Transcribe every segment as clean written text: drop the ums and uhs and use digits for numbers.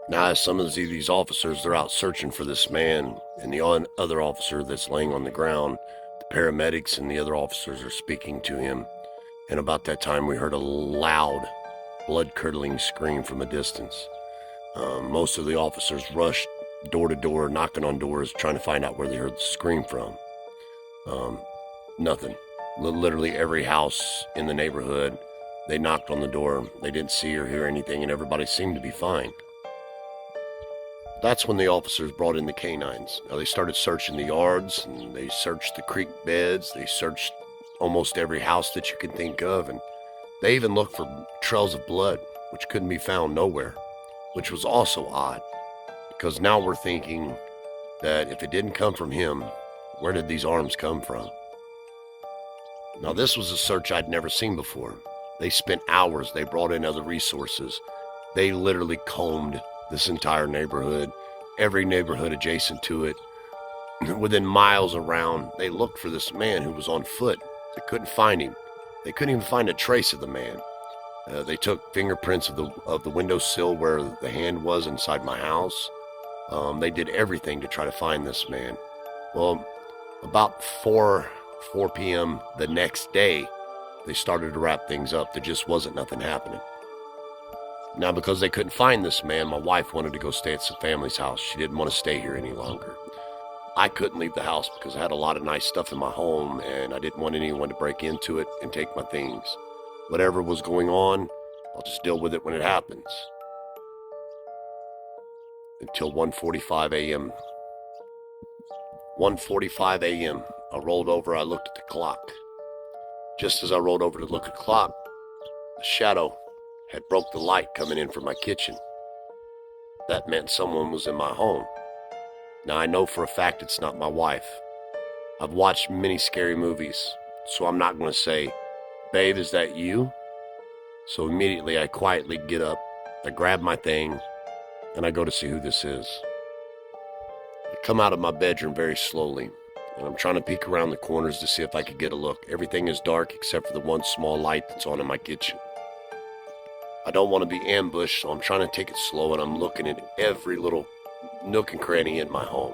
Now, as some of these officers, they're out searching for this man, and the other officer that's laying on the ground, the paramedics and the other officers are speaking to him. And about that time, we heard a loud, blood-curdling scream from a distance. Most of the officers rushed door to door, knocking on doors, trying to find out where they heard the scream from. Um, Nothing. Literally every house in the neighborhood, they knocked on the door. They didn't see or hear anything, and everybody seemed to be fine. That's when the officers brought in the canines. Now, they started searching the yards, and they searched the creek beds. They searched almost every house that you can think of, and they even looked for trails of blood, which couldn't be found nowhere, which was also odd, because now we're thinking that if it didn't come from him, where did these arms come from? Now, this was a search I'd never seen before. They spent hours. They brought in other resources. They literally combed this entire neighborhood, every neighborhood adjacent to it, within miles around. They looked for this man who was on foot. They couldn't find him. They couldn't even find a trace of the man. They took fingerprints of the windowsill where the hand was inside my house. They did everything to try to find this man. Well, about 4 p.m. the next day, they started to wrap things up. There just wasn't nothing happening. Now, because they couldn't find this man, my wife wanted to go stay at some family's house. She didn't want to stay here any longer. I couldn't leave the house because I had a lot of nice stuff in my home, and I didn't want anyone to break into it and take my things. Whatever was going on, I'll just deal with it when it happens. Until 1:45 a.m. 1:45 a.m. I rolled over, I looked at the clock. Just as I rolled over to look at the clock, a shadow had broke the light coming in from my kitchen. That meant someone was in my home. Now, I know for a fact it's not my wife. I've watched many scary movies, so I'm not going to say, "Babe, is that you?" So immediately I quietly get up, I grab my thing, and I go to see who this is. I come out of my bedroom very slowly, and I'm trying to peek around the corners to see if I could get a look. Everything is dark except for the one small light that's on in my kitchen. I don't want to be ambushed, so I'm trying to take it slow, and I'm looking at every little nook and cranny in my home.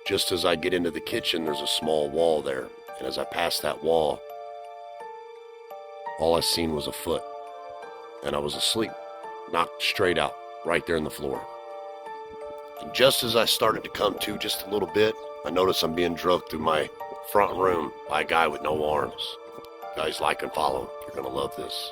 Just as I get into the kitchen, there's a small wall there, and as I pass that wall, all I seen was a foot, and I was asleep, knocked straight out, right there on the floor. And just as I started to come to just a little bit, I notice I'm being drugged through my front room by a guy with no arms. Guys, like and follow. You're going to love this.